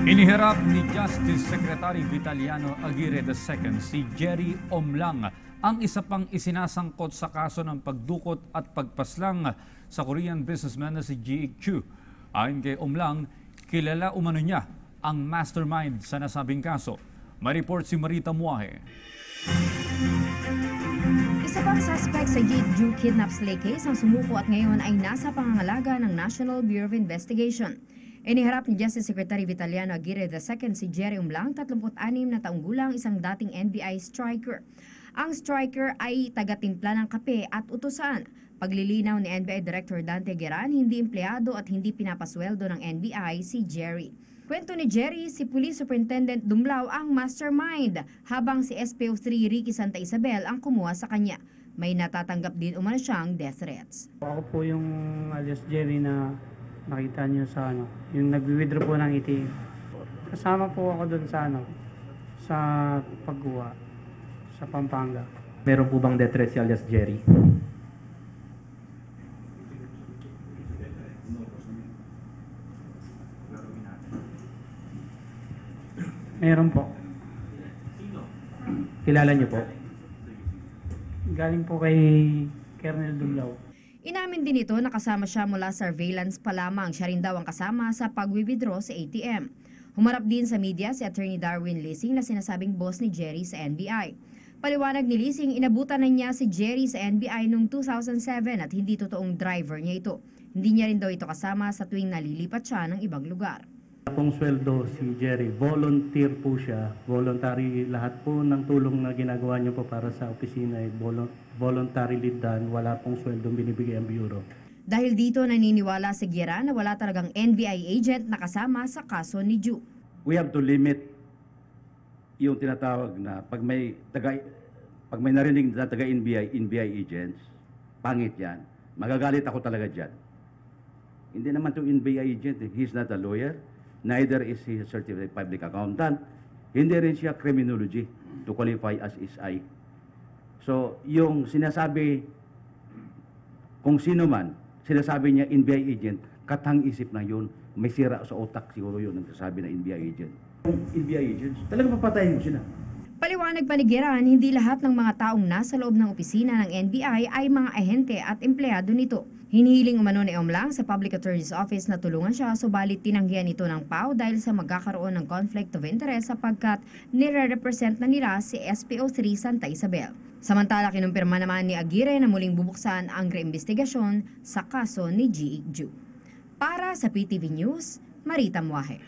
Iniharap ni Justice Secretary Vitaliano Aguirre II si Jerry Omlang, ang isa pang isinasangkot sa kaso ng pagdukot at pagpaslang sa Korean businessman na si Ji Ik-Chu. Ayon kay Omlang, kilala umano niya ang mastermind sa nasabing kaso. May report si Marita Muahe. Isa pang suspect sa Ji Ik-Chu kidnap slay case ang sumuko at ngayon ay nasa pangangalaga ng National Bureau of Investigation. Iniharap ni Justice Secretary Vitaliano Aguirre II si Jerry Omlang, 36 na taong gulang, isang dating NBI striker. Ang striker ay taga-timpla ng kape at utusan. Paglilinaw ni NBI Director Dante Geran, hindi empleyado at hindi pinapasweldo ng NBI si Jerry. Kwento ni Jerry, si Police Superintendent Dumlao ang mastermind, habang si SPO3 Ricky Santa Isabel ang kumuha sa kanya. May natatanggap din umano siyang death threats. Ako po yung alias Jerry na nakita niyo sa yung nag-withdraw po ng ATM. Kasama po ako doon sa pagguha sa Pampanga. Meron po bang death threat si alias Jerry? Meron po. Kilala niyo po? Galing po kay Colonel Dumlao. Inamin din ito na kasama siya mula surveillance pa lamang. Siya rin daw ang kasama sa pag-withdraw sa ATM. Humarap din sa media si Attorney Darwin Lising na sinasabing boss ni Jerry sa NBI. Paliwanag ni Lising, inabutan na niya si Jerry sa NBI noong 2007 at hindi totoong driver niya ito. Hindi niya rin daw ito kasama sa tuwing nalilipat siya ng ibang lugar. Pong sweldo si Jerry, volunteer po siya, voluntary, lahat po ng tulong na ginagawa niyo po para sa opisina ay voluntarily done, wala pong sweldo binibigay ang bureau. Dahil dito naniniwala si Gira na wala talagang NBI agent na kasama sa kaso ni Ju. We have to limit yung tinatawag na pag may narinig na taga NBI agents, pangit yan. Magagalit ako talaga dyan. Hindi naman to NBI agent, he's not a lawyer. Neither is he a certified public accountant. Hindi rin siya criminology to qualify as SI. So, yung sinasabi, kung sino man, sinasabi niya NBI agent, katang-isip na yun. May sira sa utak siguro yun nagsasabi na NBI agent. Yung NBI agents, talagang papatayin mo sila. Paliwanag pa ni Giran, hindi lahat ng mga taong nasa loob ng opisina ng NBI ay mga ahente at empleyado nito. Hinihiling umano ni Omlang sa Public Attorney's Office na tulungan siya, subalit tinanggihan ito ng PAO dahil sa magkakaroon ng conflict of interest sapagkat nire-represent na nila si SPO3 Santa Isabel. Samantala, kinumpirma naman ni Aguirre na muling bubuksan ang reimbestigasyon sa kaso ni Ji Ik-Chu. Para sa PTV News, Marita Muahe.